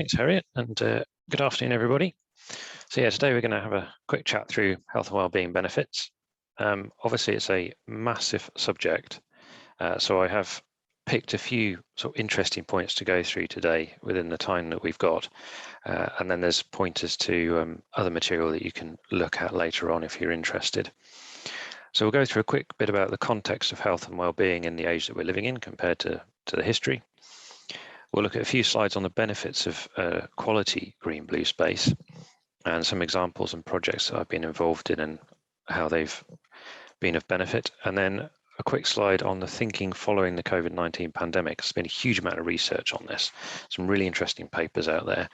Thanks, Harriet, and good afternoon, everybody. So yeah, today we're going to have a quick chat through health and wellbeing benefits. Obviously, it's a massive subject, so I have picked a few sort of interesting points to go through today within the time that we've got, and then there's pointers to other material that you can look at later on if you're interested. So we'll go through a quick bit about the context of health and wellbeing in the age that we're living in compared to the history. We'll look at a few slides on the benefits of quality green-blue space and some examples and projects that I've been involved in and how they've been of benefit. And then a quick slide on the thinking following the COVID-19 pandemic. There's been a huge amount of research on this, some really interesting papers out there.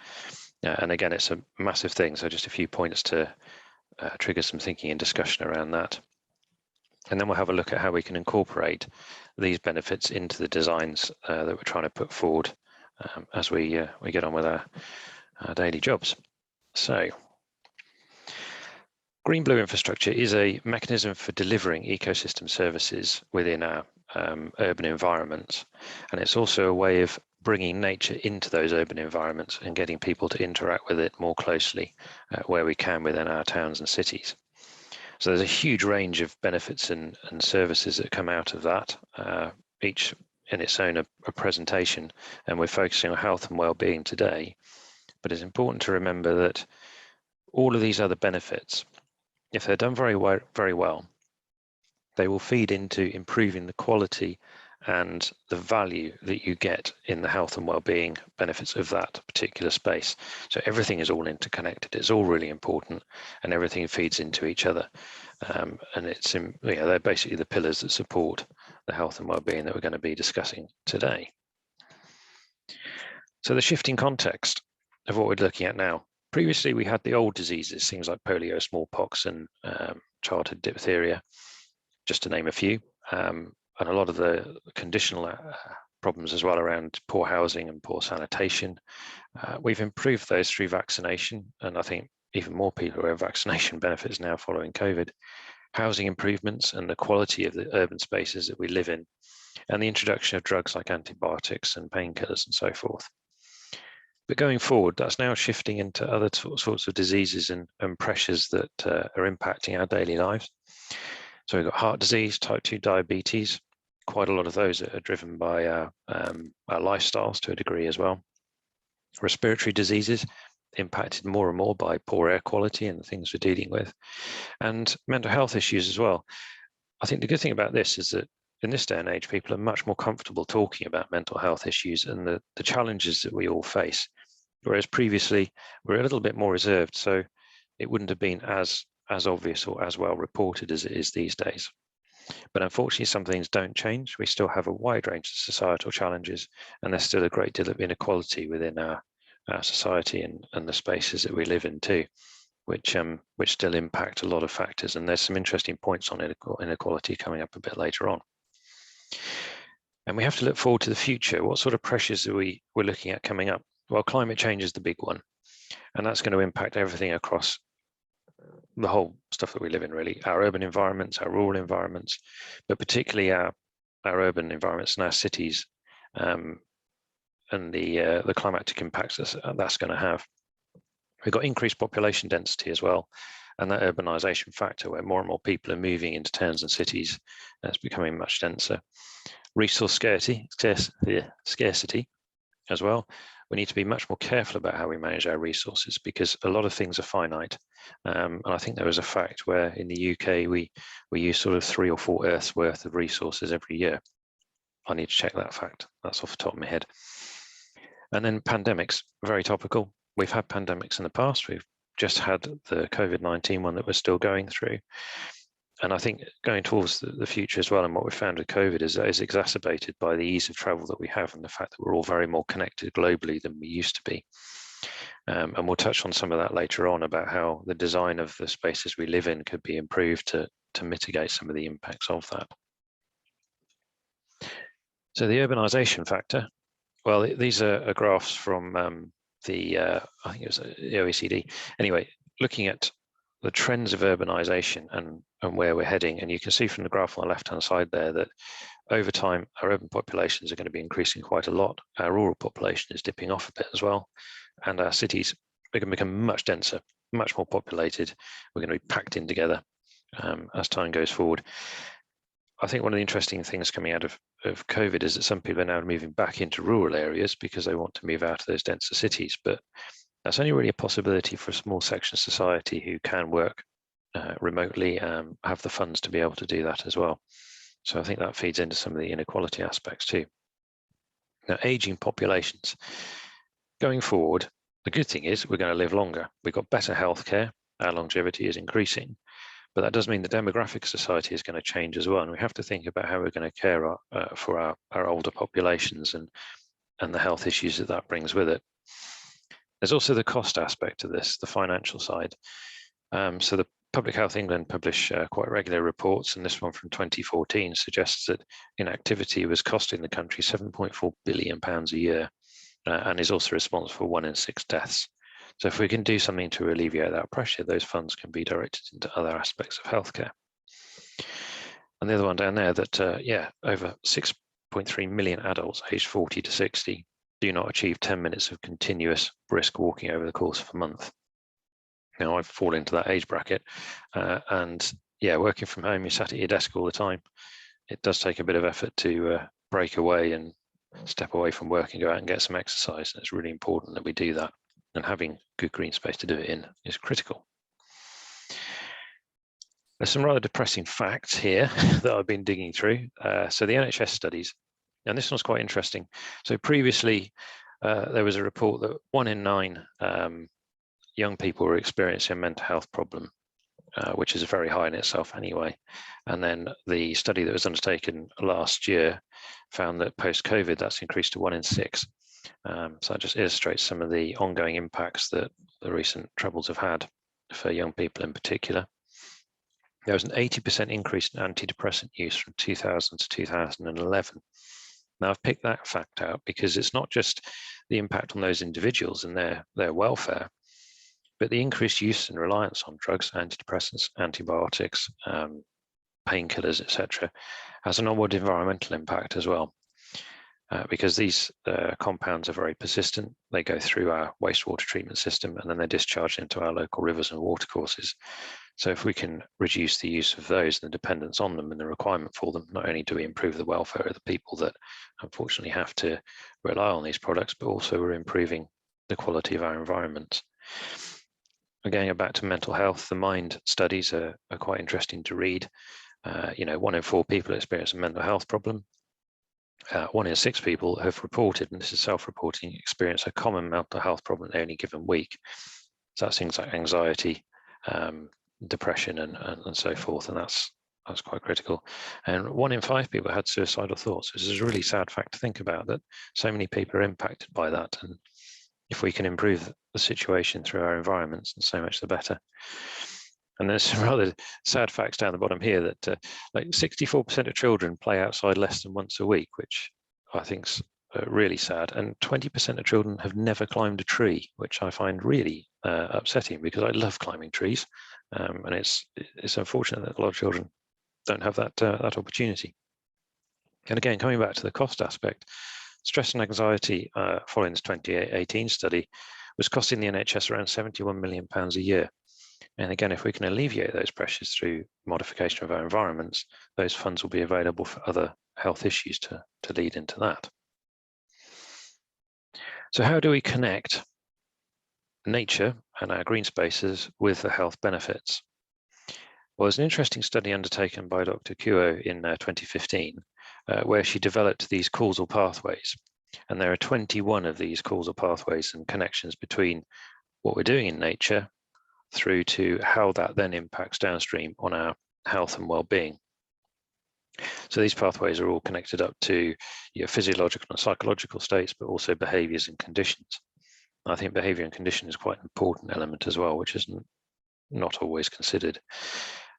And again, it's a massive thing, so just a few points to trigger some thinking and discussion around that. And then we'll have a look at how we can incorporate these benefits into the designs that we're trying to put forward as we get on with our daily jobs. So, green-blue infrastructure is a mechanism for delivering ecosystem services within our urban environments, and it's also a way of bringing nature into those urban environments and getting people to interact with it more closely where we can within our towns and cities. So there's a huge range of benefits and services that come out of that, each in its own a presentation, and we're focusing on health and well-being today. But it's important to remember that all of these other benefits, if they're done very well, they will feed into improving the quality and the value that you get in the health and well-being benefits of that particular space. So everything is all interconnected. It's all really important, and everything feeds into each other. And they're basically the pillars that support the health and well-being that we're going to be discussing today. So the shifting context of what we're looking at now. Previously, we had the old diseases, things like polio, smallpox, and childhood diphtheria, just to name a few. And a lot of the conditional problems as well around poor housing and poor sanitation. We've improved those through vaccination, and I think even more people have vaccination benefits now following COVID. Housing improvements and the quality of the urban spaces that we live in, and the introduction of drugs like antibiotics and painkillers and so forth. But going forward, that's now shifting into other sorts of diseases and pressures that are impacting our daily lives. So we've got heart disease, type 2 diabetes. Quite a lot of those are driven by our lifestyles to a degree as well. Respiratory diseases impacted more and more by poor air quality and the things we're dealing with, and mental health issues as well. I think the good thing about this is that in this day and age, people are much more comfortable talking about mental health issues and the challenges that we all face, whereas previously we're a little bit more reserved, so it wouldn't have been as obvious or as well reported as it is these days. But unfortunately, some things don't change. We still have a wide range of societal challenges, and there's still a great deal of inequality within our society and the spaces that we live in too, which still impact a lot of factors. And there's some interesting points on inequality coming up a bit later on. And we have to look forward to the future. What sort of pressures are we're looking at coming up? Well, climate change is the big one, and that's going to impact everything across the whole stuff that we live in, really, our urban environments, our rural environments, but particularly our urban environments and our cities, and the climatic impacts that's going to have. We've got increased population density as well, and that urbanisation factor where more and more people are moving into towns and cities, it's becoming much denser. Resource scarcity as well. We need to be much more careful about how we manage our resources, because a lot of things are finite. And I think there was a fact where in the UK we use sort of 3 or 4 Earths worth of resources every year. I need to check that fact. That's off the top of my head. And then pandemics, very topical. We've had pandemics in the past. We've just had the COVID-19 one that we're still going through. And I think going towards the future as well, and what we've found with COVID is that is exacerbated by the ease of travel that we have and the fact that we're all very more connected globally than we used to be. And we'll touch on some of that later on about how the design of the spaces we live in could be improved to mitigate some of the impacts of that. So the urbanisation factor, well, these are graphs from I think it was the OECD. Anyway, looking at the trends of urbanisation and where we're heading. And you can see from the graph on the left-hand side there that over time, our urban populations are going to be increasing quite a lot. Our rural population is dipping off a bit as well. and our cities are going to become much denser, much more populated. We're going to be packed in together as time goes forward. I think one of the interesting things coming out of COVID is that some people are now moving back into rural areas because they want to move out of those denser cities. But that's only really a possibility for a small section of society who can work remotely, have the funds to be able to do that as well. So I think that feeds into some of the inequality aspects too. Now, aging populations. Going forward, the good thing is we're going to live longer. We've got better healthcare. Our longevity is increasing. But that does mean the demographic of society is going to change as well. And we have to think about how we're going to care for our older populations and the health issues that brings with it. There's also the cost aspect of this, the financial side. So the Public Health England publish quite regular reports, and this one from 2014 suggests that inactivity was costing the country £7.4 billion a year and is also responsible for 1 in 6 deaths. So if we can do something to alleviate that pressure, those funds can be directed into other aspects of healthcare. And the other one down there that, over 6.3 million adults aged 40 to 60 do not achieve 10 minutes of continuous brisk walking over the course of a month. Now, I fall into that age bracket, and working from home, you're sat at your desk all the time. It does take a bit of effort to break away and step away from work and go out and get some exercise. And it's really important that we do that. And having good green space to do it in is critical. There's some rather depressing facts here that I've been digging through. So the NHS studies, and this one's quite interesting. So previously, there was a report that 1 in 9 young people were experiencing a mental health problem, which is very high in itself anyway. And then the study that was undertaken last year found that post-COVID, that's increased to 1 in 6. So that just illustrates some of the ongoing impacts that the recent troubles have had for young people in particular. There was an 80% increase in antidepressant use from 2000 to 2011. Now, I've picked that fact out because it's not just the impact on those individuals and their welfare, but the increased use and reliance on drugs, antidepressants, antibiotics, painkillers, etc., has an onward environmental impact as well. Because these compounds are very persistent. They go through our wastewater treatment system and then they're discharged into our local rivers and watercourses. So if we can reduce the use of those and the dependence on them and the requirement for them, not only do we improve the welfare of the people that unfortunately have to rely on these products, but also we're improving the quality of our environment. Again, back to mental health, the Mind studies are quite interesting to read. 1 in 4 people experience a mental health problem. 1 in 6 people have reported, and this is self-reporting, experience a common mental health problem in any given week. So that's things like anxiety, depression, and so forth, and that's quite critical. And 1 in 5 people had suicidal thoughts. This is a really sad fact to think about, that so many people are impacted by that. And if we can improve the situation through our environments, and so much the better. And there's some rather sad facts down the bottom here that like 64% of children play outside less than once a week, which I think's really sad. And 20% of children have never climbed a tree, which I find really upsetting because I love climbing trees. And it's unfortunate that a lot of children don't have that opportunity. And again, coming back to the cost aspect, stress and anxiety following this 2018 study was costing the NHS around £71 million a year. And again, if we can alleviate those pressures through modification of our environments, those funds will be available for other health issues to lead into that. So how do we connect nature and our green spaces with the health benefits? Well, there's an interesting study undertaken by Dr. Kuo in 2015, where she developed these causal pathways. And there are 21 of these causal pathways and connections between what we're doing in nature through to how that then impacts downstream on our health and well-being. So these pathways are all connected up to your physiological and psychological states, but also behaviors and conditions. I think behavior and condition is quite an important element as well, which is not always considered.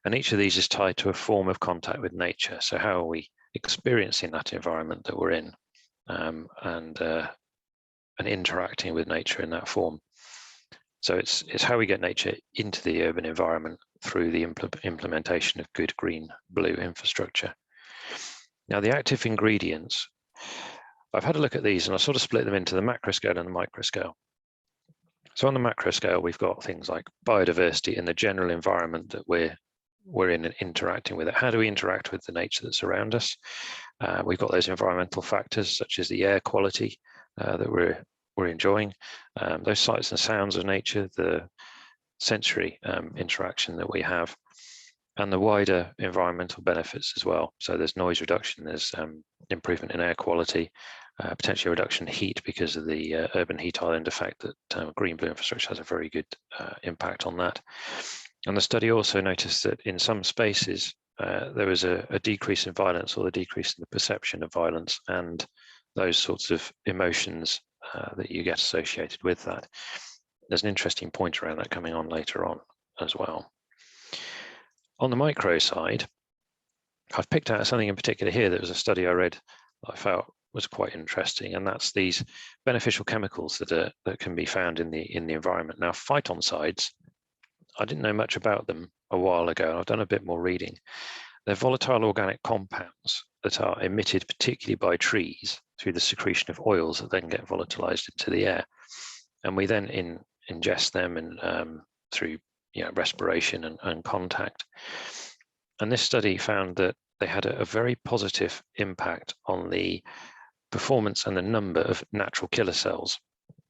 And each of these is tied to a form of contact with nature. So how are we experiencing that environment that we're in, and interacting with nature in that form? So it's how we get nature into the urban environment through the implementation of good green blue infrastructure. Now, the active ingredients, I've had a look at these and I sort of split them into the macro scale and the micro scale. So on the macro scale, we've got things like biodiversity in the general environment that we're in and interacting with it. How do we interact with the nature that's around us? We've got those environmental factors such as the air quality that we're enjoying, those sights and sounds of nature, the sensory interaction that we have, and the wider environmental benefits as well. So there's noise reduction, there's improvement in air quality, potentially a reduction in heat because of the urban heat island effect that green blue infrastructure has a very good impact on that. And the study also noticed that in some spaces, there was a decrease in violence or a decrease in the perception of violence and those sorts of emotions that you get associated with that. There's an interesting point around that coming on later on as well. On the micro side, I've picked out something in particular here. That was a study I read that I felt was quite interesting, and that's these beneficial chemicals that can be found in the environment. Now, phytoncides, I didn't know much about them a while ago, and I've done a bit more reading. They're volatile organic compounds that are emitted particularly by trees through the secretion of oils that then get volatilized into the air, and we then ingest them and through respiration and contact. And this study found that they had a very positive impact on the performance and the number of natural killer cells.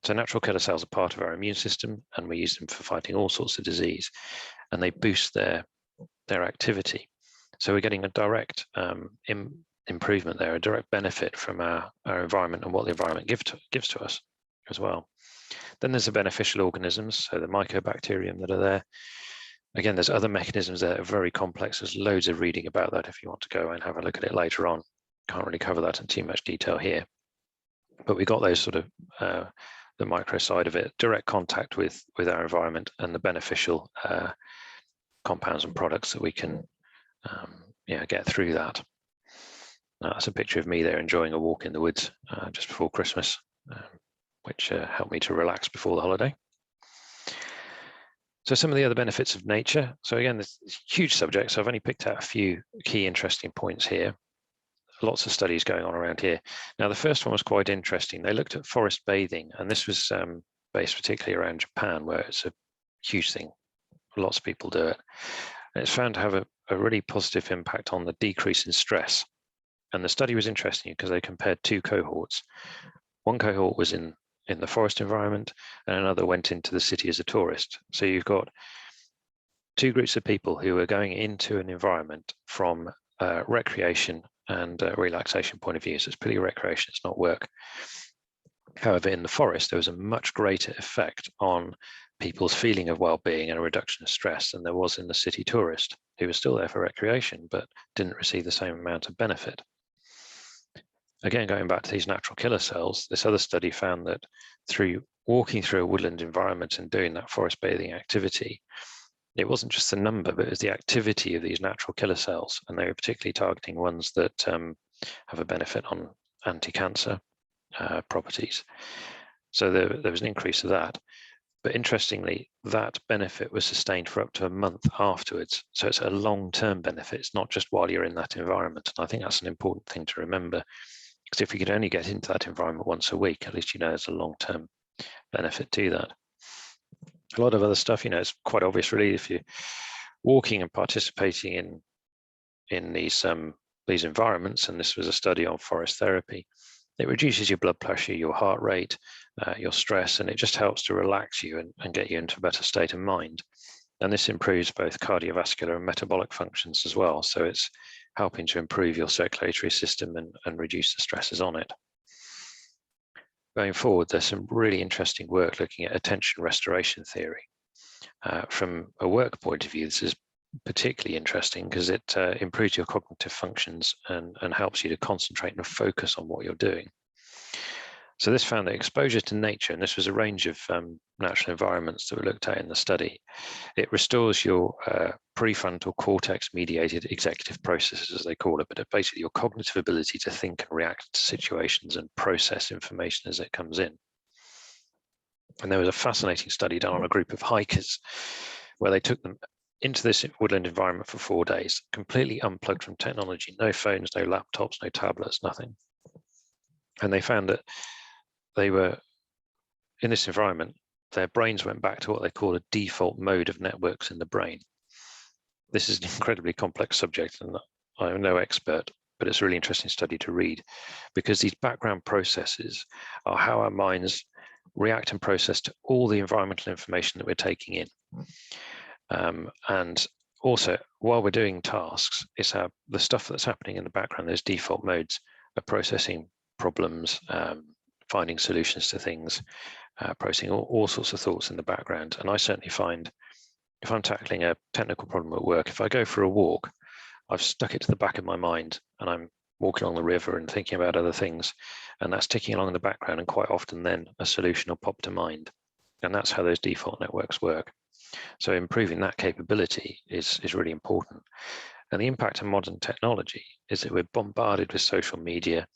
So natural killer cells are part of our immune system, and we use them for fighting all sorts of disease, and they boost their activity. So we're getting a direct improvement there, a direct benefit from our environment and what the environment gives to us as well. Then there's the beneficial organisms, so the mycobacterium that are there. Again, there's other mechanisms that are very complex. There's loads of reading about that if you want to go and have a look at it later on. Can't really cover that in too much detail here. But we got those sort of the micro side of it, direct contact with our environment and the beneficial compounds and products that we can get through that. That's a picture of me there enjoying a walk in the woods just before Christmas, which helped me to relax before the holiday. So some of the other benefits of nature. So again, this is a huge subject, so I've only picked out a few key interesting points here. Lots of studies going on around here. Now, the first one was quite interesting. They looked at forest bathing, and this was based particularly around Japan, where it's a huge thing. Lots of people do it. And it's found to have a really positive impact on the decrease in stress. And the study was interesting because they compared two cohorts. One cohort was in the forest environment, and another went into the city as a tourist. So you've got two groups of people who are going into an environment from recreation and relaxation point of view. So it's purely recreation, it's not work. However, in the forest, there was a much greater effect on people's feeling of well-being and a reduction of stress than there was in the city tourist, who was still there for recreation, but didn't receive the same amount of benefit. Again, going back to these natural killer cells, this other study found that through walking through a woodland environment and doing that forest bathing activity, it wasn't just the number, but it was the activity of these natural killer cells. And they were particularly targeting ones that have a benefit on anti-cancer properties. So there was an increase of that. But interestingly, that benefit was sustained for up to a month afterwards. So it's a long-term benefit. It's not just while you're in that environment. And I think that's an important thing to remember, because if we could only get into that environment once a week, at least there's a long-term benefit to that. A lot of other stuff, it's quite obvious really. If you're walking and participating in these environments, and this was a study on forest therapy, it reduces your blood pressure, your heart rate, your stress, and it just helps to relax you and get you into a better state of mind. And this improves both cardiovascular and metabolic functions as well. So it's helping to improve your circulatory system and reduce the stresses on it. Going forward, there's some really interesting work looking at attention restoration theory. From a work point of view, this is particularly interesting because it improves your cognitive functions and helps you to concentrate and focus on what you're doing. So this found that exposure to nature, and this was a range of natural environments that were looked at in the study, it restores your prefrontal cortex mediated executive processes, as they call it, but basically your cognitive ability to think and react to situations and process information as it comes in. And there was a fascinating study done on a group of hikers where they took them into this woodland environment for 4 days, completely unplugged from technology, no phones, no laptops, no tablets, nothing. And they found that they were in this environment their brains went back to what they call a default mode of networks in the brain. This is an incredibly complex subject, and I'm no expert, but it's a really interesting study to read, because these background processes are how our minds react and process to all the environmental information that we're taking in. And also, while we're doing tasks, it's the stuff that's happening in the background, those default modes, are processing problems, finding solutions to things, processing all sorts of thoughts in the background. And I certainly find, if I'm tackling a technical problem at work, if I go for a walk, I've stuck it to the back of my mind and I'm walking along the river and thinking about other things, and that's ticking along in the background, and quite often then a solution will pop to mind. And that's how those default networks work. So improving that capability is really important. And the impact of modern technology is that we're bombarded with social media,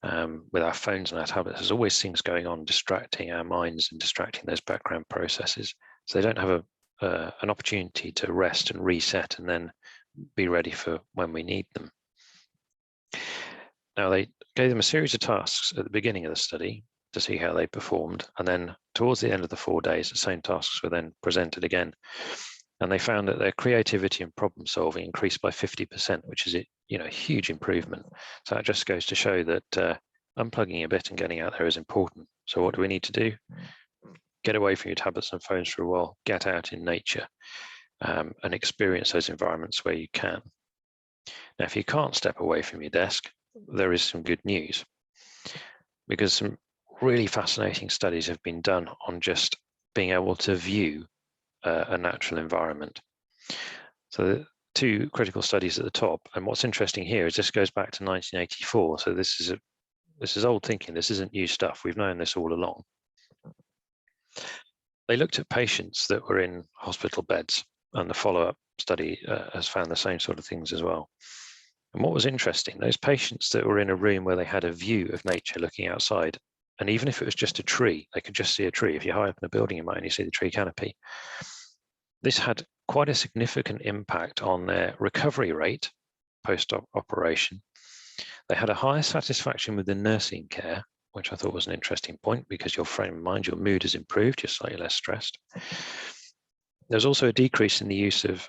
with our phones and our tablets. There's always things going on distracting our minds and distracting those background processes. So they don't have an opportunity to rest and reset and then be ready for when we need them. Now, they gave them a series of tasks at the beginning of the study to see how they performed, and then towards the end of the 4 days, the same tasks were then presented again, and they found that their creativity and problem solving increased by 50%, which is a huge improvement. So that just goes to show that unplugging a bit and getting out there is important. So what do we need to do? Get away from your tablets and phones for a while, get out in nature, and experience those environments where you can. Now, if you can't step away from your desk, there is some good news, because some really fascinating studies have been done on just being able to view a natural environment. So the 2 critical studies at the top, and what's interesting here is this goes back to 1984. So this is old thinking. This isn't new stuff. We've known this all along. They looked at patients that were in hospital beds, and the follow-up study has found the same sort of things as well. And what was interesting, those patients that were in a room where they had a view of nature looking outside, and even if it was just a tree, they could just see a tree. If you're high up in a building, you might only see the tree canopy. This had quite a significant impact on their recovery rate post-operation. They had a higher satisfaction with the nursing care, which I thought was an interesting point, because your frame of mind, your mood has improved, you're slightly less stressed. There's also a decrease in the use of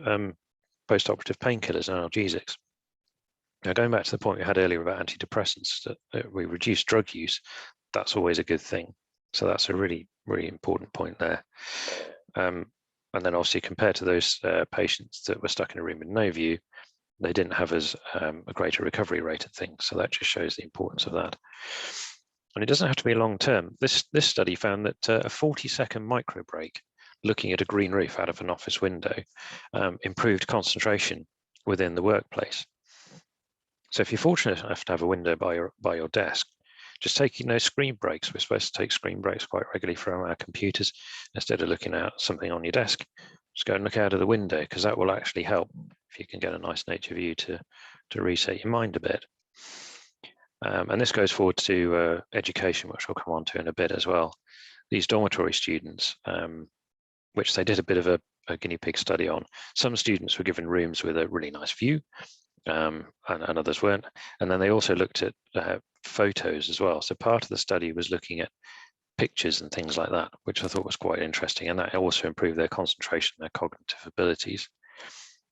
post-operative painkillers and analgesics. Now, going back to the point we had earlier about antidepressants, that we reduce drug use, that's always a good thing. So that's a really, really important point there. And then obviously compared to those patients that were stuck in a room with no view, they didn't have as a greater recovery rate of things. So that just shows the importance of that. And it doesn't have to be long term. This study found that a 40-second micro break looking at a green roof out of an office window improved concentration within the workplace. So if you're fortunate enough to have a window by your desk, just taking those screen breaks. We're supposed to take screen breaks quite regularly from our computers. Instead of looking at something on your desk, just go and look out of the window, because that will actually help if you can get a nice nature view to reset your mind a bit. And this goes forward to education, which we'll come on to in a bit as well. These dormitory students, which they did a bit of a guinea pig study on. Some students were given rooms with a really nice view, and others weren't. And then they also looked at photos as well. So part of the study was looking at pictures and things like that, which I thought was quite interesting. And that also improved their concentration, their cognitive abilities.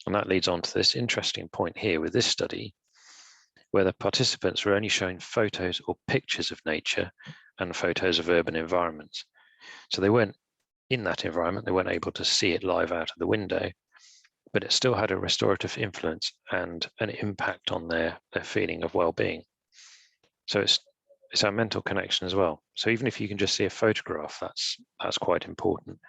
And that leads on to this interesting point here with this study, where the participants were only shown photos or pictures of nature and photos of urban environments. So they weren't in that environment, they weren't able to see it live out of the window, but it still had a restorative influence and an impact on their feeling of well-being. So it's our mental connection as well. So even if you can just see a photograph, that's quite important.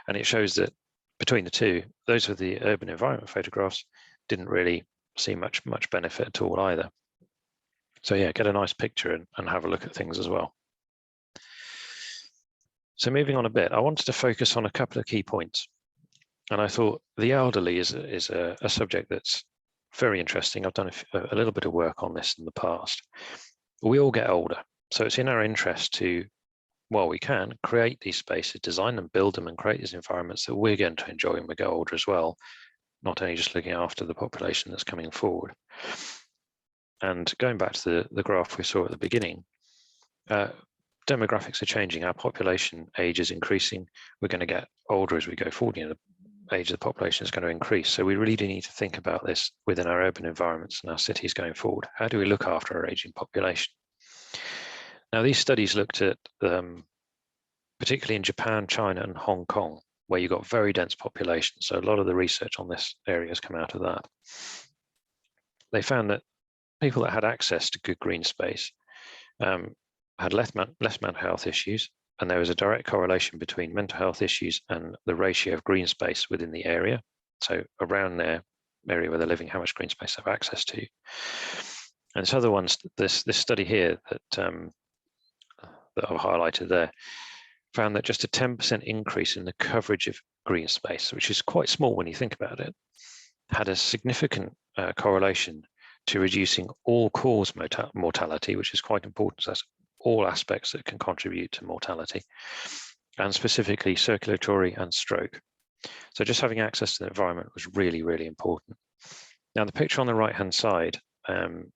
And it shows that between the two, those with the urban environment photographs didn't really see much benefit at all either. So yeah, get a nice picture and have a look at things as well. So moving on a bit, I wanted to focus on a couple of key points. And I thought the elderly is a subject that's very interesting. I've done a little bit of work on this in the past. We all get older, so it's in our interest to, while we can, create these spaces, design them, build them, and create these environments that we're going to enjoy when we get older as well, not only just looking after the population that's coming forward. And going back to the graph we saw at the beginning, demographics are changing. Our population age is increasing. We're going to get older as we go forward. You know, the age of the population is going to increase. So we really do need to think about this within our urban environments and our cities going forward. How do we look after our aging population? Now, these studies looked at, particularly in Japan, China, and Hong Kong, where you've got very dense populations. So a lot of the research on this area has come out of that. They found that people that had access to good green space had less mental health issues, and there was a direct correlation between mental health issues and the ratio of green space within the area. So around their area where they're living, how much green space they have access to. And this other one, this study here that I've highlighted there, found that just a 10% increase in the coverage of green space, which is quite small when you think about it, had a significant correlation to reducing all-cause mortality, which is quite important. So that's all aspects that can contribute to mortality, and specifically circulatory and stroke. So just having access to the environment was really, really important. Now, the picture on the right-hand side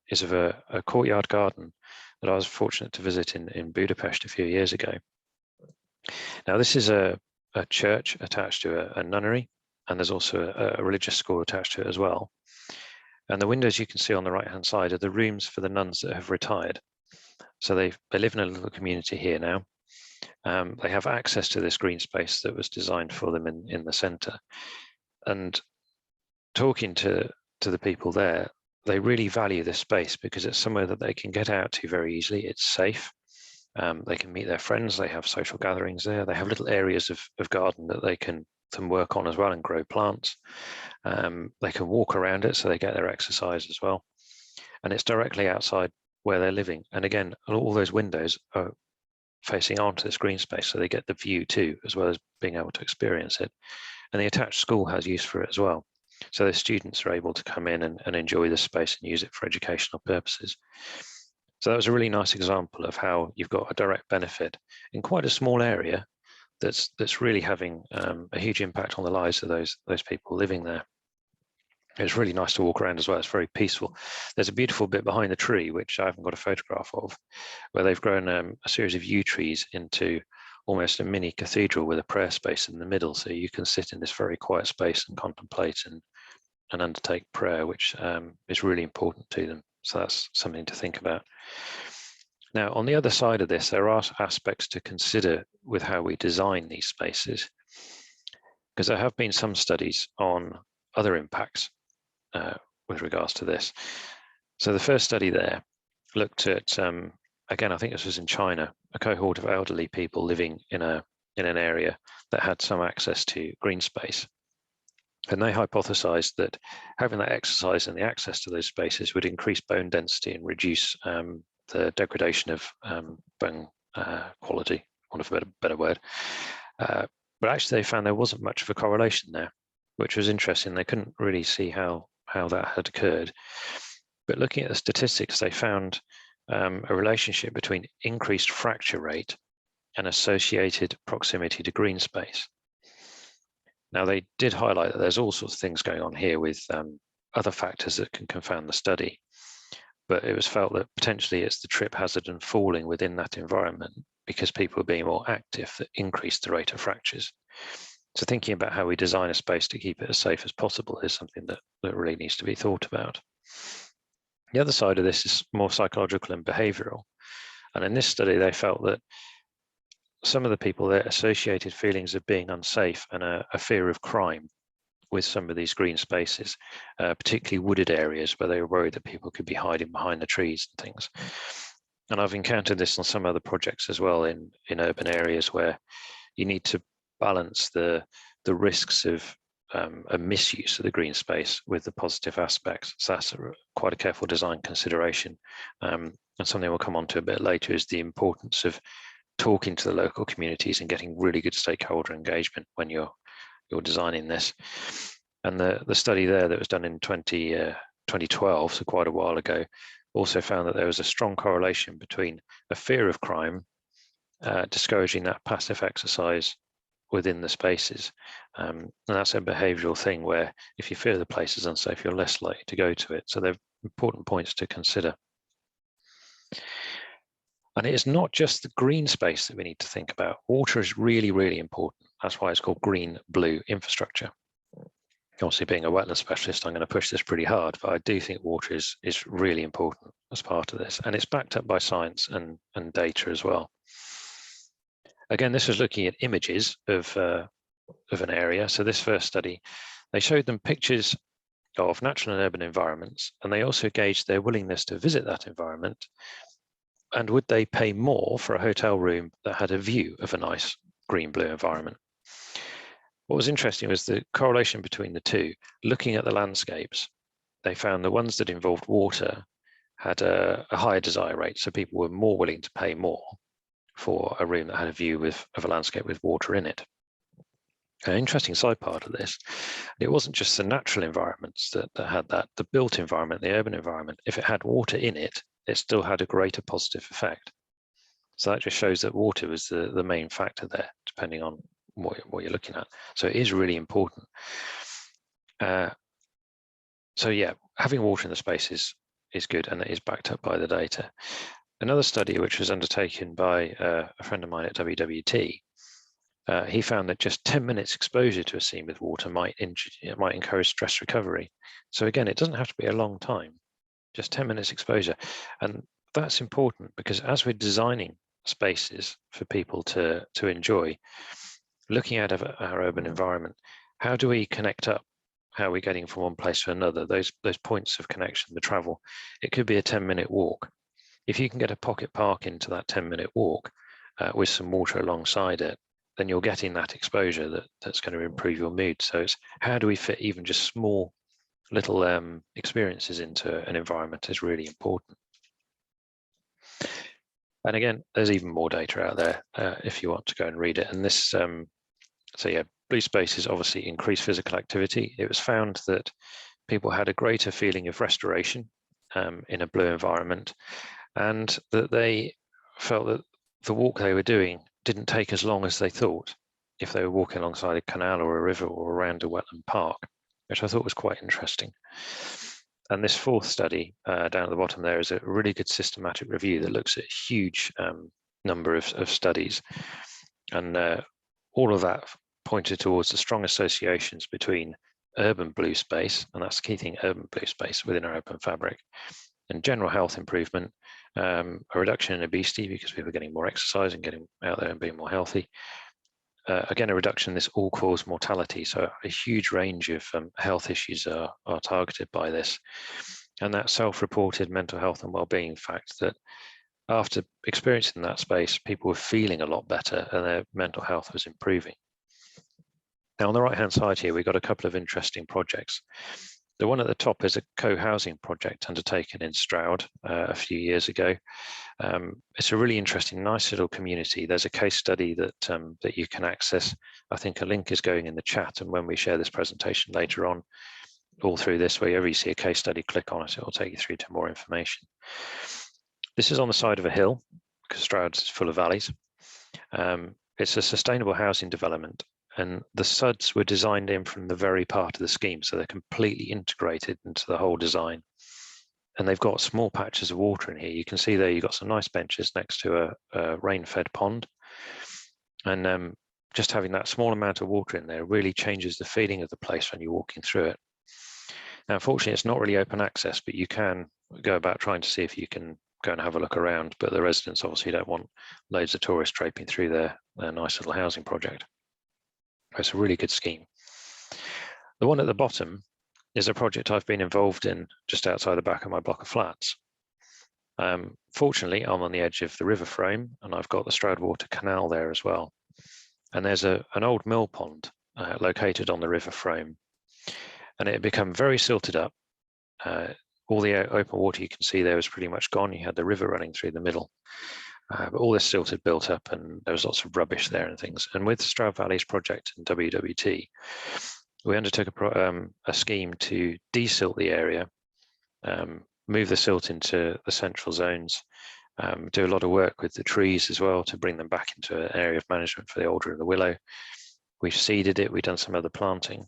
is of a courtyard garden that I was fortunate to visit in Budapest a few years ago. Now, this is a church attached to a nunnery, and there's also a religious school attached to it as well. And the windows you can see on the right-hand side are the rooms for the nuns that have retired. So they live in a little community here now. They have access to this green space that was designed for them in the centre. And talking to the people there, they really value this space because it's somewhere that they can get out to very easily. It's safe. They can meet their friends. They have social gatherings there. They have little areas of garden that they can work on as well and grow plants. They can walk around it, so they get their exercise as well. And it's directly outside where they're living. And again, all those windows are facing onto this green space, so they get the view too, as well as being able to experience it. And the attached school has use for it as well. So the students are able to come in and enjoy the space and use it for educational purposes. So that was a really nice example of how you've got a direct benefit in quite a small area that's really having a huge impact on the lives of those people living there. It's really nice to walk around as well. It's very peaceful. There's a beautiful bit behind the tree, which I haven't got a photograph of, where they've grown a series of yew trees into almost a mini cathedral with a prayer space in the middle. So you can sit in this very quiet space and contemplate and undertake prayer, which is really important to them. So that's something to think about. Now, on the other side of this, there are aspects to consider with how we design these spaces, because there have been some studies on other impacts with regards to this. So the first study there looked at, again, I think this was in China, a cohort of elderly people living in an area that had some access to green space. And they hypothesized that having that exercise and the access to those spaces would increase bone density and reduce the degradation of bone quality, for want of a better word. But actually they found there wasn't much of a correlation there, which was interesting. They couldn't really see how that had occurred. But looking at the statistics, they found a relationship between increased fracture rate and associated proximity to green space. Now, they did highlight that there's all sorts of things going on here with other factors that can confound the study, but it was felt that potentially it's the trip hazard and falling within that environment, because people are being more active, that increased the rate of fractures. So thinking about how we design a space to keep it as safe as possible is something that really needs to be thought about. The other side of this is more psychological and behavioural. And in this study, they felt that some of the people there associated feelings of being unsafe and a fear of crime with some of these green spaces, particularly wooded areas where they were worried that people could be hiding behind the trees and things. And I've encountered this on some other projects as well in urban areas where you need to balance the risks of a misuse of the green space with the positive aspects. So that's quite a careful design consideration. And something we'll come on to a bit later is the importance of talking to the local communities and getting really good stakeholder engagement when you're designing this. And the study there that was done in 2012, so quite a while ago, also found that there was a strong correlation between a fear of crime, discouraging that passive exercise within the spaces. And that's a behavioural thing where if you fear the place is unsafe, you're less likely to go to it. So they're important points to consider. And it is not just the green space that we need to think about. Water is really, really important. That's why it's called green-blue infrastructure. Obviously, being a wetland specialist, I'm going to push this pretty hard, but I do think water is really important as part of this. And it's backed up by science and data as well. Again, this was looking at images of an area. So this first study, they showed them pictures of natural and urban environments, and they also gauged their willingness to visit that environment. And would they pay more for a hotel room that had a view of a nice green-blue environment? What was interesting was the correlation between the two. Looking at the landscapes, they found the ones that involved water had a higher desire rate, so people were more willing to pay more for a room that had a view of a landscape with water in it. An interesting side part of this, it wasn't just the natural environments that had that, the built environment, the urban environment, if it had water in it, it still had a greater positive effect. So that just shows that water was the main factor there, depending on what you're looking at. So it is really important. So yeah, having water in the space is good, and it is backed up by the data. Another study, which was undertaken by a friend of mine at WWT, he found that just 10 minutes exposure to a scene with water might encourage stress recovery. So again, it doesn't have to be a long time, just 10 minutes exposure. And that's important because as we're designing spaces for people to enjoy, looking at our urban environment, how do we connect up? How are we getting from one place to another? Those points of connection, the travel, it could be a 10-minute walk. If you can get a pocket park into that 10-minute walk with some water alongside it, then you're getting that exposure that's going to improve your mood. So it's how do we fit even just small little experiences into an environment is really important. And again, there's even more data out there if you want to go and read it. And this, so yeah, blue spaces obviously increase physical activity. It was found that people had a greater feeling of restoration in a blue environment, and that they felt that the walk they were doing didn't take as long as they thought if they were walking alongside a canal or a river or around a wetland park, which I thought was quite interesting. And this fourth study down at the bottom there is a really good systematic review that looks at a huge number of studies. And all of that pointed towards the strong associations between urban blue space, and that's the key thing, urban blue space within our open fabric, and general health improvement, a reduction in obesity because people are getting more exercise and getting out there and being more healthy. Again, a reduction in this all-cause mortality. So a huge range of health issues are targeted by this. And that self-reported mental health and well-being fact that after experiencing that space, people were feeling a lot better and their mental health was improving. Now, on the right-hand side here, we've got a couple of interesting projects. The one at the top is a co-housing project undertaken in Stroud a few years ago. It's a really interesting, nice little community. There's a case study that you can access. I think a link is going in the chat, and when we share this presentation later on, all through this, wherever you see a case study, click on it. It will take you through to more information. This is on the side of a hill, because Stroud is full of valleys. It's a sustainable housing development, and the SUDs were designed in from the very part of the scheme, so they're completely integrated into the whole design. And they've got small patches of water in here. You can see there you've got some nice benches next to a rain-fed pond. And just having that small amount of water in there really changes the feeling of the place when you're walking through it. Now, unfortunately, it's not really open access, but you can go about trying to see if you can go and have a look around. But the residents obviously don't want loads of tourists draping through their nice little housing project. It's a really good scheme. The one at the bottom is a project I've been involved in just outside the back of my block of flats. Fortunately, I'm on the edge of the river frame, and I've got the Stroud Water Canal there as well. And there's an old mill pond located on the river frame, and it had become very silted up. All the open water you can see there was pretty much gone. You had the river running through the middle. But all this silt had built up, and there was lots of rubbish there and things. And with the Stroud Valleys project and WWT, we undertook a scheme to desilt the area, move the silt into the central zones, do a lot of work with the trees as well to bring them back into an area of management for the alder and the willow. We've seeded it, we've done some other planting.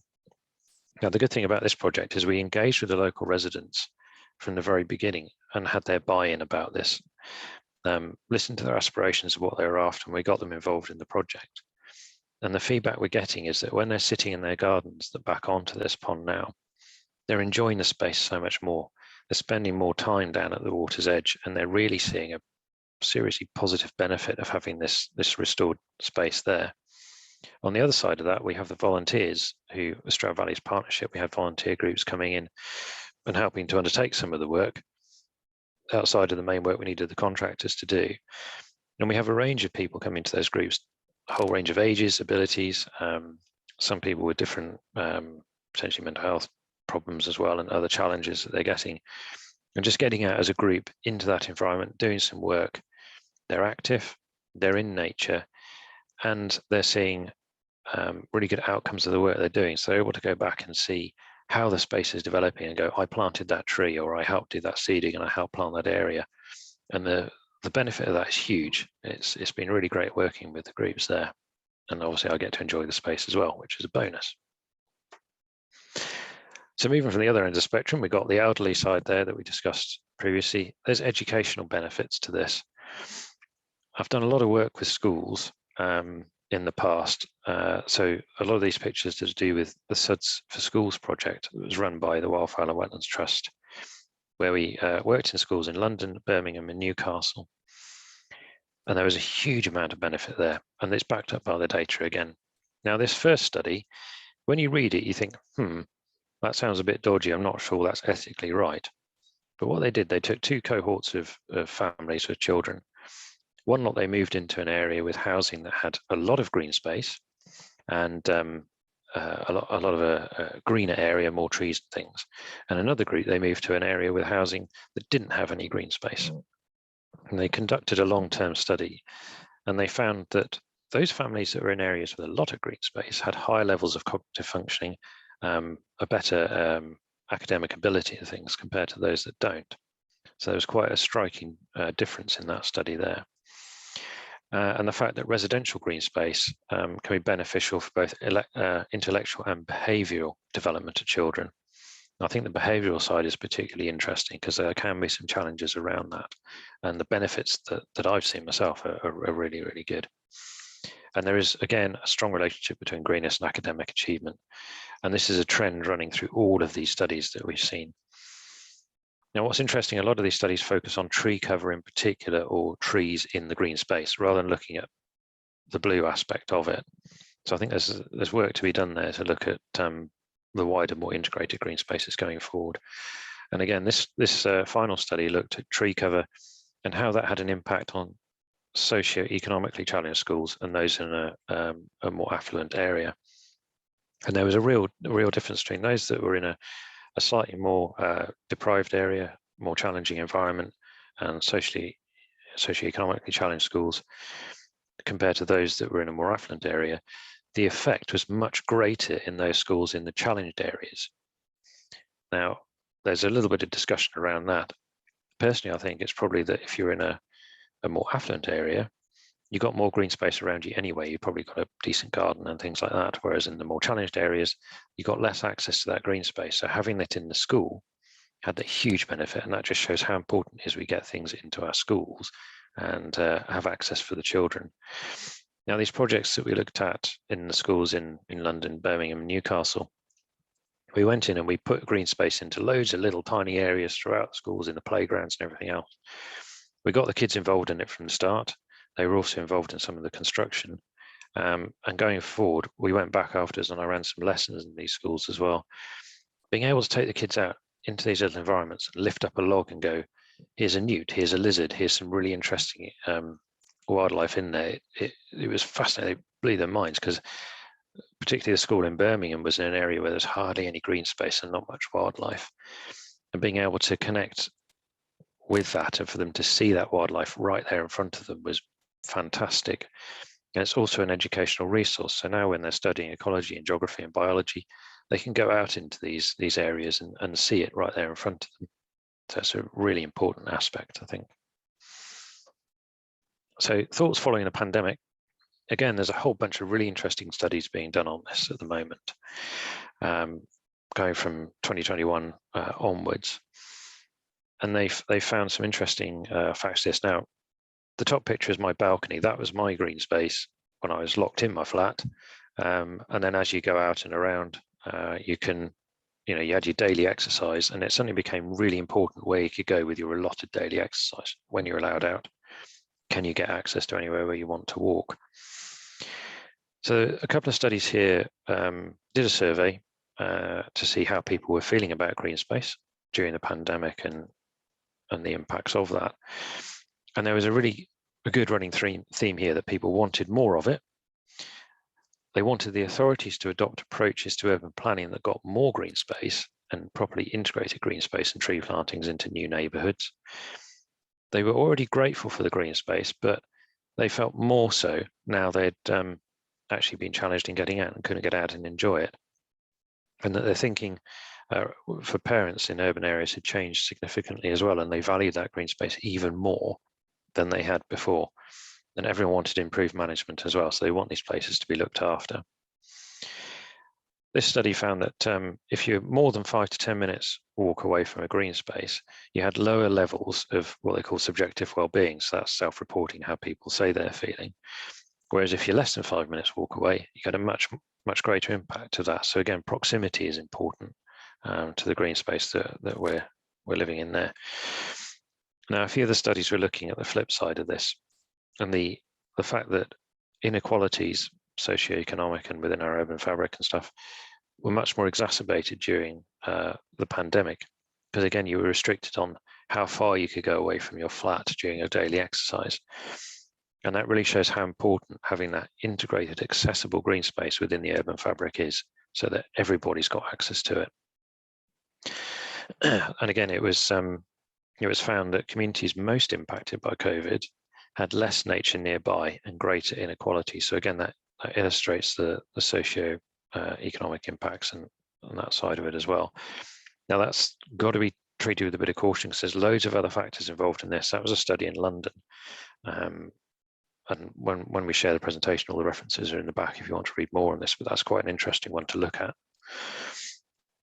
Now, the good thing about this project is we engaged with the local residents from the very beginning and had their buy-in about this. listened to their aspirations of what they were after, and we got them involved in the project. And the feedback we're getting is that when they're sitting in their gardens that back onto this pond now, they're enjoying the space so much more. They're spending more time down at the water's edge, and they're really seeing a seriously positive benefit of having this restored space there. On the other side of that, we have the volunteers who, Stroud Valley's partnership, we had volunteer groups coming in and helping to undertake some of the work outside of the main work we needed the contractors to do. And we have a range of people coming to those groups, a whole range of ages, abilities, some people with different potentially mental health problems as well, and other challenges that they're getting. And just getting out as a group into that environment, doing some work. They're active, they're in nature, and they're seeing really good outcomes of the work they're doing. So they're able to go back and see how the space is developing and go, I planted that tree, or I helped do that seeding, and I helped plant that area. And the benefit of that is huge. It's been really great working with the groups there. And obviously I get to enjoy the space as well, which is a bonus. So moving from the other end of the spectrum, we've got the elderly side there that we discussed previously. There's educational benefits to this. I've done a lot of work with schools in the past. So a lot of these pictures are to do with the Suds for Schools project that was run by the Wildfowl and Wetlands Trust, where we worked in schools in London, Birmingham and Newcastle. And there was a huge amount of benefit there, and it's backed up by the data again. Now, this first study, when you read it, you think, that sounds a bit dodgy. I'm not sure that's ethically right. But what they did, they took two cohorts of families with children. One lot, they moved into an area with housing that had a lot of green space and a lot of a greener area, more trees and things. And another group, they moved to an area with housing that didn't have any green space. And they conducted a long-term study, and they found that those families that were in areas with a lot of green space had higher levels of cognitive functioning, a better academic ability and things compared to those that don't. So there was quite a striking difference in that study there. And the fact that residential green space can be beneficial for both intellectual and behavioural development of children. I think the behavioural side is particularly interesting because there can be some challenges around that. And the benefits that I've seen myself are really, really good. And there is, again, a strong relationship between greenness and academic achievement. And this is a trend running through all of these studies that we've seen. Now, what's interesting, a lot of these studies focus on tree cover in particular, or trees in the green space, rather than looking at the blue aspect of it. So I think there's work to be done there to look at the wider, more integrated green spaces going forward. And again, this final study looked at tree cover and how that had an impact on socio-economically challenged schools and those in a more affluent area. And there was a real difference between those that were in a slightly more deprived area, more challenging environment, and socio-economically challenged schools compared to those that were in a more affluent area. The effect was much greater in those schools in the challenged areas. Now, there's a little bit of discussion around that. Personally, I think it's probably that if you're in a more affluent area, you've got more green space around you anyway. You've probably got a decent garden and things like that. Whereas in the more challenged areas, you've got less access to that green space. So having that in the school had that huge benefit. And that just shows how important it is we get things into our schools and have access for the children. Now, these projects that we looked at in the schools in London, Birmingham, and Newcastle, we went in and we put green space into loads of little tiny areas throughout the schools, in the playgrounds and everything else. We got the kids involved in it from the start. They were also involved in some of the construction. And going forward, we went back afterwards and I ran some lessons in these schools as well. Being able to take the kids out into these little environments and lift up a log and go, here's a newt, here's a lizard, here's some really interesting wildlife in there. It was fascinating. It blew their minds because particularly the school in Birmingham was in an area where there's hardly any green space and not much wildlife. And being able to connect with that and for them to see that wildlife right there in front of them was fantastic. And it's also an educational resource. So now when they're studying ecology and geography and biology, they can go out into these areas and see it right there in front of them. So it's a really important aspect, I think. So thoughts following the pandemic. Again, there's a whole bunch of really interesting studies being done on this at the moment, going from 2021 onwards. And they found some interesting facts to this. Now, the top picture is my balcony. That was my green space when I was locked in my flat. And then as you go out and around, you can, you had your daily exercise, and it suddenly became really important where you could go with your allotted daily exercise when you're allowed out. Can you get access to anywhere where you want to walk? So a couple of studies here did a survey to see how people were feeling about green space during the pandemic and the impacts of that. And there was a good running theme here that people wanted more of it. They wanted the authorities to adopt approaches to urban planning that got more green space and properly integrated green space and tree plantings into new neighbourhoods. They were already grateful for the green space, but they felt more so now they'd actually been challenged in getting out and couldn't get out and enjoy it. And that their thinking for parents in urban areas had changed significantly as well, and they valued that green space even more than they had before. And everyone wanted improved management as well, so they want these places to be looked after. This study found that if you're more than 5 to 10 minutes walk away from a green space, you had lower levels of what they call subjective well-being. So that's self-reporting, how people say they're feeling. Whereas if you're less than 5 minutes walk away, you get a much greater impact of that. So again, proximity is important to the green space that we're living in there. Now, a few of the studies were looking at the flip side of this, and the fact that inequalities, socioeconomic and within our urban fabric and stuff, were much more exacerbated during the pandemic, because again, you were restricted on how far you could go away from your flat during your daily exercise. And that really shows how important having that integrated, accessible green space within the urban fabric is, so that everybody's got access to it. And again, it was found that communities most impacted by COVID had less nature nearby and greater inequality. So again, that illustrates the socio-economic impacts and that side of it as well. Now, that's got to be treated with a bit of caution, because there's loads of other factors involved in this. That was a study in London. And when we share the presentation, all the references are in the back if you want to read more on this, but that's quite an interesting one to look at.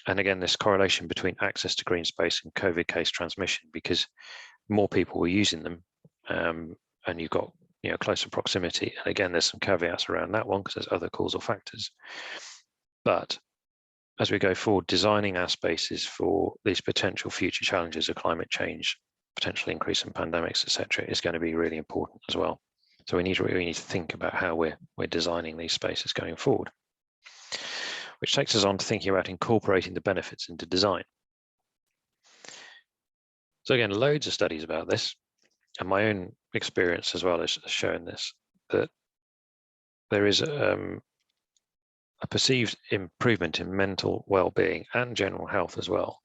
And again, this correlation between access to green space and COVID case transmission, because more people were using them, and you've got closer proximity. And again, there's some caveats around that one because there's other causal factors. But as we go forward, designing our spaces for these potential future challenges of climate change, potential increase in pandemics, etc., is going to be really important as well. So we need to think about how we're designing these spaces going forward, which takes us on to thinking about incorporating the benefits into design. So again, loads of studies about this, and my own experience as well has shown this, that there is a perceived improvement in mental well-being and general health as well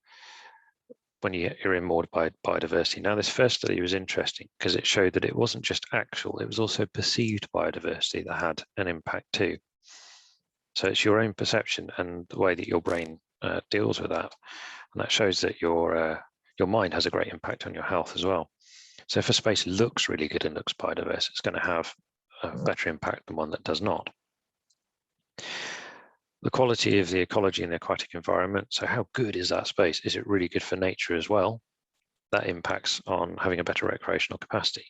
when you're in more biodiversity. Now, this first study was interesting because it showed that it wasn't just actual, it was also perceived biodiversity that had an impact too. So it's your own perception and the way that your brain deals with that. And that shows that your mind has a great impact on your health as well. So if a space looks really good and looks biodiverse, it's going to have a better impact than one that does not. The quality of the ecology and the aquatic environment. So how good is that space? Is it really good for nature as well? That impacts on having a better recreational capacity.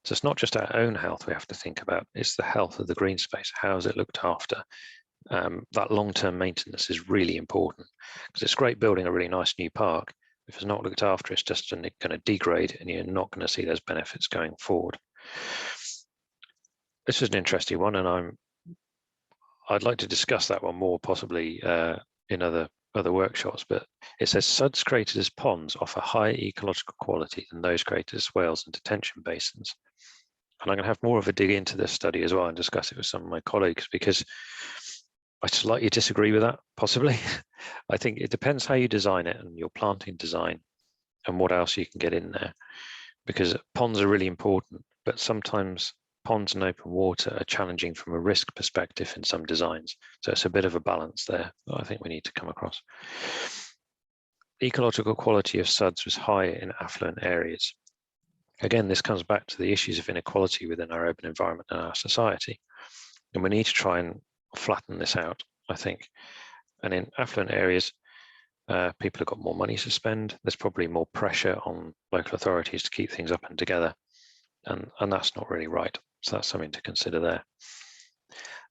So it's not just our own health we have to think about, it's the health of the green space. How is it looked after? That long-term maintenance is really important, because it's great building a really nice new park. If it's not looked after, it's just going to degrade and you're not going to see those benefits going forward. This is an interesting one, and I'd like to discuss that one more possibly in other workshops, but it says suds created as ponds offer higher ecological quality than those created as swales and detention basins. And I'm going to have more of a dig into this study as well and discuss it with some of my colleagues, because I slightly disagree with that, possibly. I think it depends how you design it and your planting design and what else you can get in there, because ponds are really important, but sometimes ponds and open water are challenging from a risk perspective in some designs. So it's a bit of a balance there that I think we need to come across. The ecological quality of suds was higher in affluent areas. Again, this comes back to the issues of inequality within our urban environment and our society. And we need to try and flatten this out, I think. And in affluent areas, people have got more money to spend. There's probably more pressure on local authorities to keep things up and together. and that's not really right. So that's something to consider there.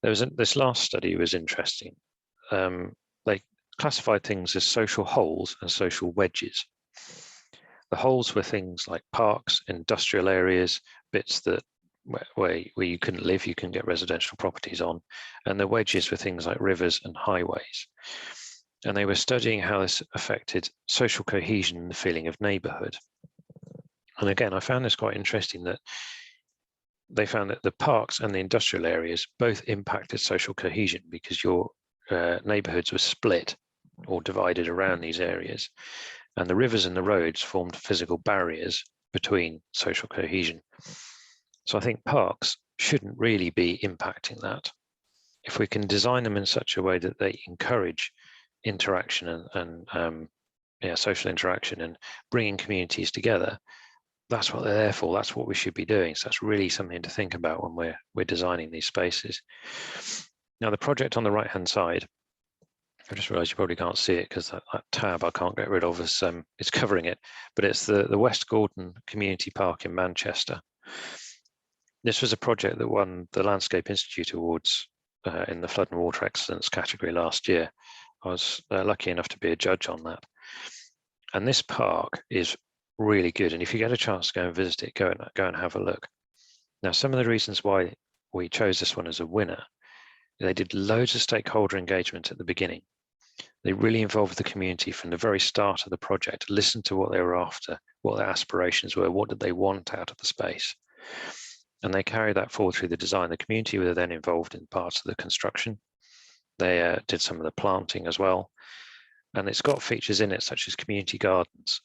This last study was interesting. They classified things as social holes and social wedges. The holes were things like parks, industrial areas, bits that where you couldn't live, you couldn't get residential properties on, and the wedges were things like rivers and highways. And they were studying how this affected social cohesion and the feeling of neighbourhood. And again, I found this quite interesting, that they found that the parks and the industrial areas both impacted social cohesion, because your neighbourhoods were split or divided around these areas, and the rivers and the roads formed physical barriers between social cohesion. So I think parks shouldn't really be impacting that. If we can design them in such a way that they encourage interaction and social interaction and bringing communities together, that's what they're there for. That's what we should be doing. So that's really something to think about when we're designing these spaces. Now, the project on the right-hand side, I just realised you probably can't see it because that tab I can't get rid of is it's covering it, but it's the West Gordon Community Park in Manchester. This was a project that won the Landscape Institute Awards in the Flood and Water Excellence category last year. I was lucky enough to be a judge on that. And this park is really good. And if you get a chance to go and visit it, go and have a look. Now, some of the reasons why we chose this one as a winner, they did loads of stakeholder engagement at the beginning. They really involved the community from the very start of the project, listened to what they were after, what their aspirations were, what did they want out of the space. And they carried that forward through the design. The community were then involved in parts of the construction. They did some of the planting as well. And it's got features in it such as community gardens,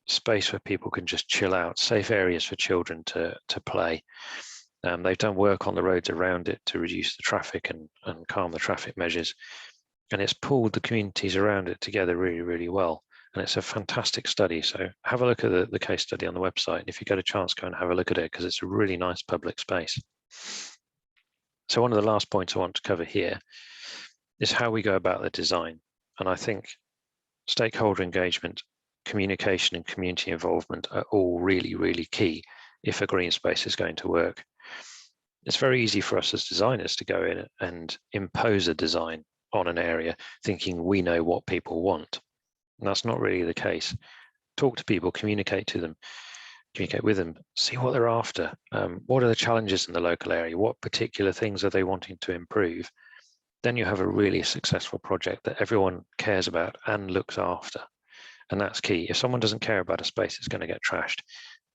space where people can just chill out, safe areas for children to play. They've done work on the roads around it to reduce the traffic and calm the traffic measures. And it's pulled the communities around it together really, really well. And it's a fantastic study. So have a look at the case study on the website. And if you get a chance, go and have a look at it, because it's a really nice public space. So one of the last points I want to cover here is how we go about the design. And I think stakeholder engagement, communication and community involvement are all really, really key if a green space is going to work. It's very easy for us as designers to go in and impose a design on an area thinking we know what people want. And that's not really the case. Talk to people, communicate with them, see what they're after. What are the challenges in the local area? What particular things are they wanting to improve? Then you have a really successful project that everyone cares about and looks after. And that's key. If someone doesn't care about a space, it's going to get trashed.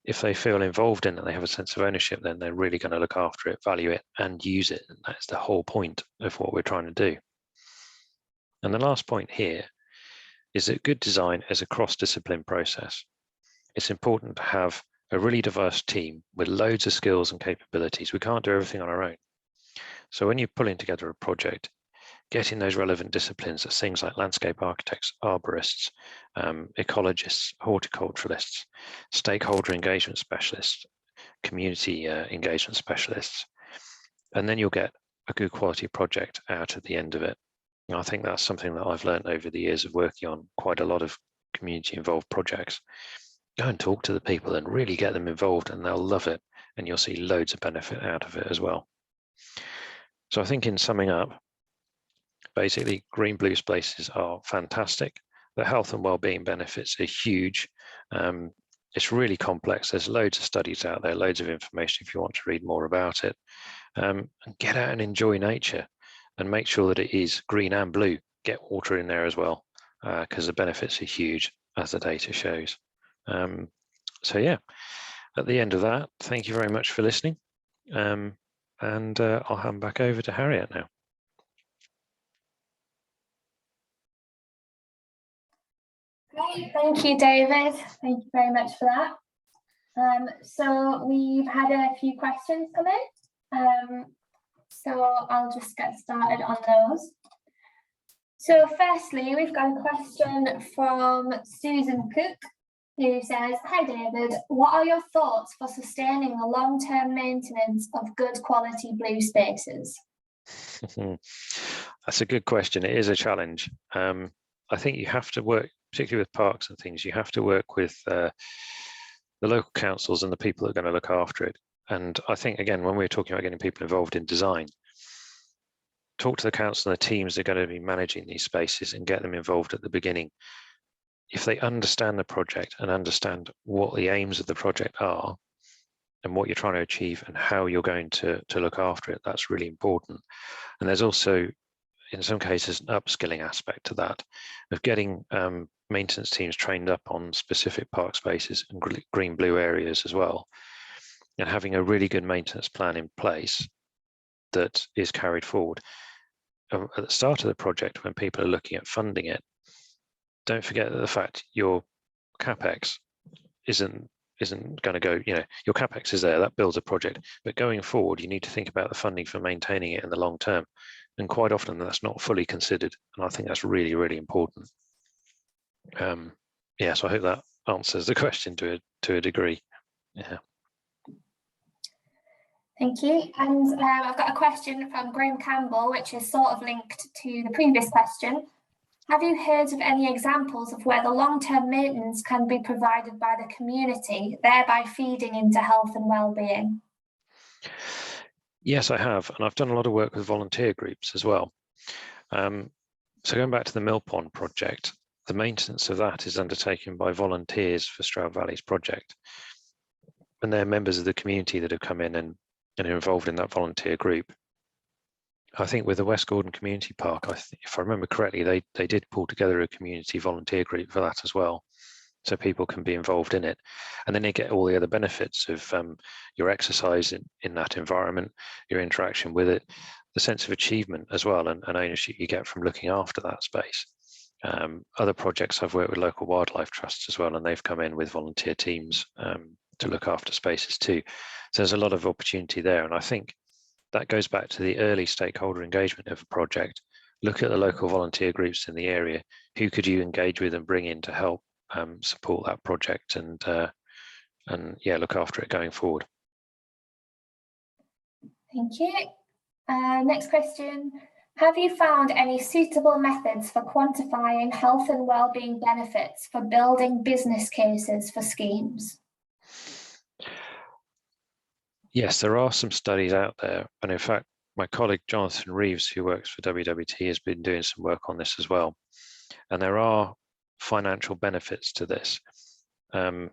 If they feel involved in it, they have a sense of ownership, then they're really going to look after it, value it, and use it. And that's the whole point of what we're trying to do. And the last point here is that good design is a cross-discipline process. It's important to have a really diverse team with loads of skills and capabilities. We can't do everything on our own. So when you're pulling together a project, getting those relevant disciplines, that's things like landscape architects, arborists, ecologists, horticulturalists, stakeholder engagement specialists, community engagement specialists, and then you'll get a good quality project out at the end of it. And I think that's something that I've learned over the years of working on quite a lot of community involved projects. Go and talk to the people and really get them involved, and they'll love it, and you'll see loads of benefit out of it as well. So I think in summing up, basically green blue spaces are fantastic. The health and well-being benefits are huge. It's really complex. There's loads of studies out there, loads of information if you want to read more about it. And get out and enjoy nature and make sure that it is green and blue. Get water in there as well, because the benefits are huge, as the data shows. So yeah, at the end of that, thank you very much for listening. And I'll hand back over to Harriet now. Great, thank you, David. Thank you very much for that. So we've had a few questions come in. So I'll just get started on those. So firstly, we've got a question from Susan Cook, who says, "Hi David, what are your thoughts for sustaining the long-term maintenance of good quality blue spaces?" That's a good question. It is a challenge. I think you have to work, particularly with parks and things, you have to work with the local councils and the people that are going to look after it. And I think, again, when we're talking about getting people involved in design, talk to the council and the teams that are going to be managing these spaces and get them involved at the beginning. If they understand the project and understand what the aims of the project are and what you're trying to achieve and how you're going to look after it, that's really important. And there's also, in some cases, an upskilling aspect to that, of getting maintenance teams trained up on specific park spaces and green blue areas as well, and having a really good maintenance plan in place that is carried forward. At the start of the project, when people are looking at funding it, don't forget that the fact your capex isn't going to go, your capex is there, that builds a project, but going forward you need to think about the funding for maintaining it in the long term, and quite often that's not fully considered, and I think that's really, really important. Yeah, so I hope that answers the question to a degree. Yeah. Thank you. And I've got a question from Graham Campbell, which is sort of linked to the previous question. Have you heard of any examples of where the long-term maintenance can be provided by the community, thereby feeding into health and well-being? Yes, I have, and I've done a lot of work with volunteer groups as well. So going back to the Mill Pond project, the maintenance of that is undertaken by volunteers for Stroud Valley's project. And they're members of the community that have come in and are involved in that volunteer group. I think with the West Gordon Community Park, if I remember correctly, they did pull together a community volunteer group for that as well, so people can be involved in it. And then they get all the other benefits of your exercise in that environment, your interaction with it, the sense of achievement as well, and ownership you get from looking after that space. Other projects, I've worked with local wildlife trusts as well, and they've come in with volunteer teams to look after spaces too. So there's a lot of opportunity there. And I think that goes back to the early stakeholder engagement of a project. Look at the local volunteer groups in the area. Who could you engage with and bring in to help support that project and yeah, look after it going forward? Thank you. Next question. Have you found any suitable methods for quantifying health and well-being benefits for building business cases for schemes? Yes, there are some studies out there. And in fact, my colleague Jonathan Reeves, who works for WWT, has been doing some work on this as well. And there are financial benefits to this. Now,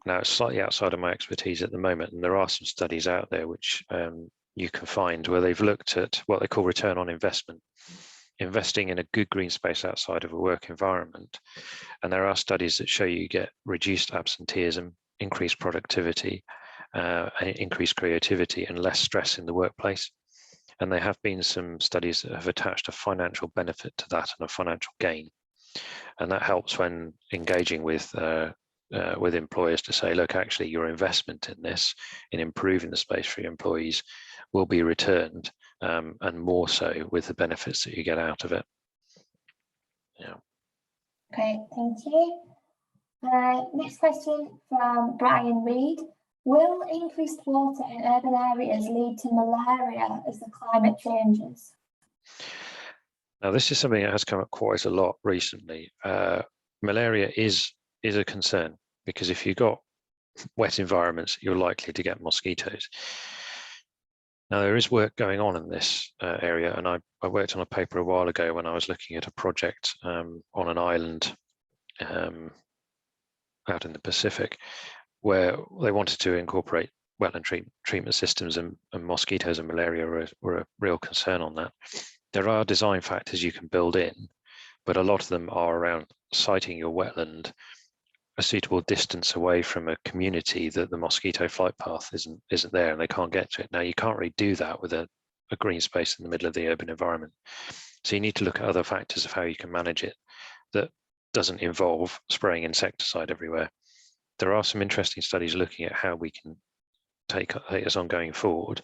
it's slightly outside of my expertise at the moment, and there are some studies out there which you can find where they've looked at what they call return on investment, investing in a good green space outside of a work environment. And there are studies that show you get reduced absenteeism, increased productivity, increased creativity, and less stress in the workplace. And there have been some studies that have attached a financial benefit to that and a financial gain. And that helps when engaging with employers to say, look, actually your investment in this, in improving the space for your employees, will be returned, and more so with the benefits that you get out of it. Yeah. Great, thank you. Next question from Brian Reed. Will increased water in urban areas lead to malaria as the climate changes? Now, this is something that has come up quite a lot recently. Malaria is a concern, because if you've got wet environments, you're likely to get mosquitoes. Now, there is work going on in this area, and I worked on a paper a while ago when I was looking at a project on an island out in the Pacific, where they wanted to incorporate wetland treatment systems, and mosquitoes and malaria were a real concern on that. There are design factors you can build in, but a lot of them are around siting your wetland a suitable distance away from a community that the mosquito flight path isn't there and they can't get to it. Now, you can't really do that with a green space in the middle of the urban environment. So you need to look at other factors of how you can manage it that doesn't involve spraying insecticide everywhere. There are some interesting studies looking at how we can take us on going forward.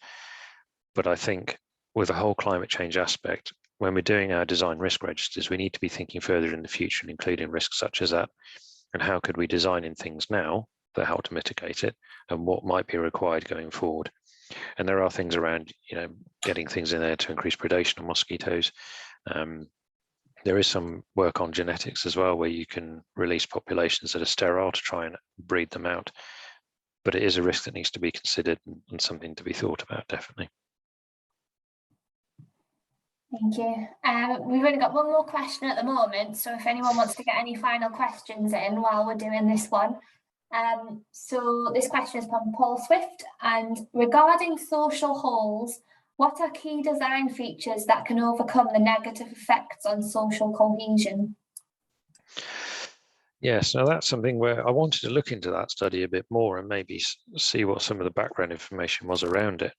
But I think with the whole climate change aspect, when we're doing our design risk registers, we need to be thinking further in the future and including risks such as that. And how could we design in things now that help to mitigate it, and what might be required going forward? And there are things around, getting things in there to increase predation of mosquitoes. There is some work on genetics as well, where you can release populations that are sterile to try and breed them out. but it is a risk that needs to be considered and something to be thought about, definitely. Thank you. We've only got one more question at the moment, so if anyone wants to get any final questions in while we're doing this one. So this question is from Paul Swift, and regarding social holes, what are key design features that can overcome the negative effects on social cohesion? Yes, now that's something where I wanted to look into that study a bit more and maybe see what some of the background information was around it.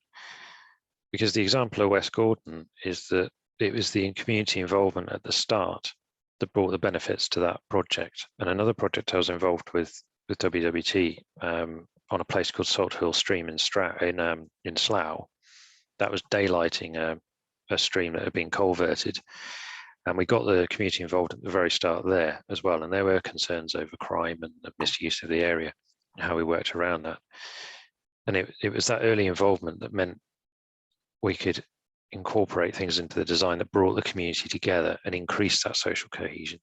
Because the example of West Gordon is that it was the community involvement at the start that brought the benefits to that project. And another project I was involved with WWT on a place called Salt Hill Stream in Slough, that was daylighting a stream that had been culverted. And we got the community involved at the very start there as well. And there were concerns over crime and the misuse of the area and how we worked around that. And it was that early involvement that meant we could incorporate things into the design that brought the community together and increased that social cohesion.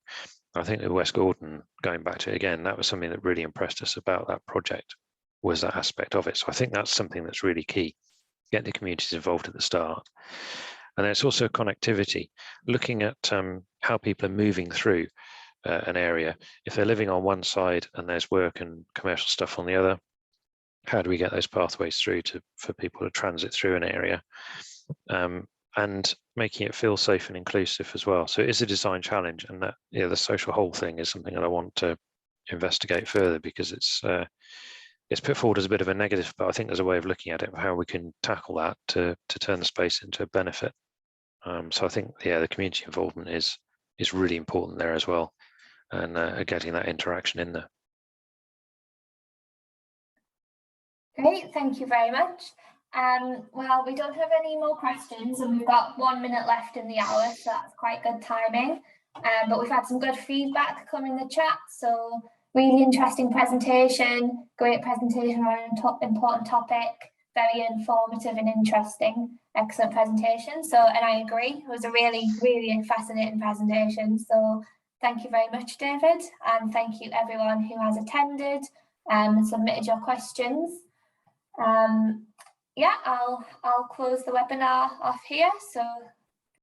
I think that West Gordon, going back to it again, that was something that really impressed us about that project, was that aspect of it. So I think that's something that's really key, get the communities involved at the start. And then it's also connectivity, looking at how people are moving through an area. If they're living on one side and there's work and commercial stuff on the other, how do we get those pathways through for people to transit through an area? And making it feel safe and inclusive as well. So it is a design challenge, and that the social whole thing is something that I want to investigate further, because it's put forward as a bit of a negative, but I think there's a way of looking at it, of how we can tackle that to turn the space into a benefit. So I think the community involvement is really important there as well, and getting that interaction in there. Great, thank you very much. Well, we don't have any more questions, and we've got 1 minute left in the hour, so that's quite good timing. But we've had some good feedback come in the chat, so really interesting presentation, great presentation on an important topic, very informative and interesting, excellent presentation. So, and I agree, it was a really, really fascinating presentation. So thank you very much, David, and thank you everyone who has attended and submitted your questions. Yeah, I'll close the webinar off here. So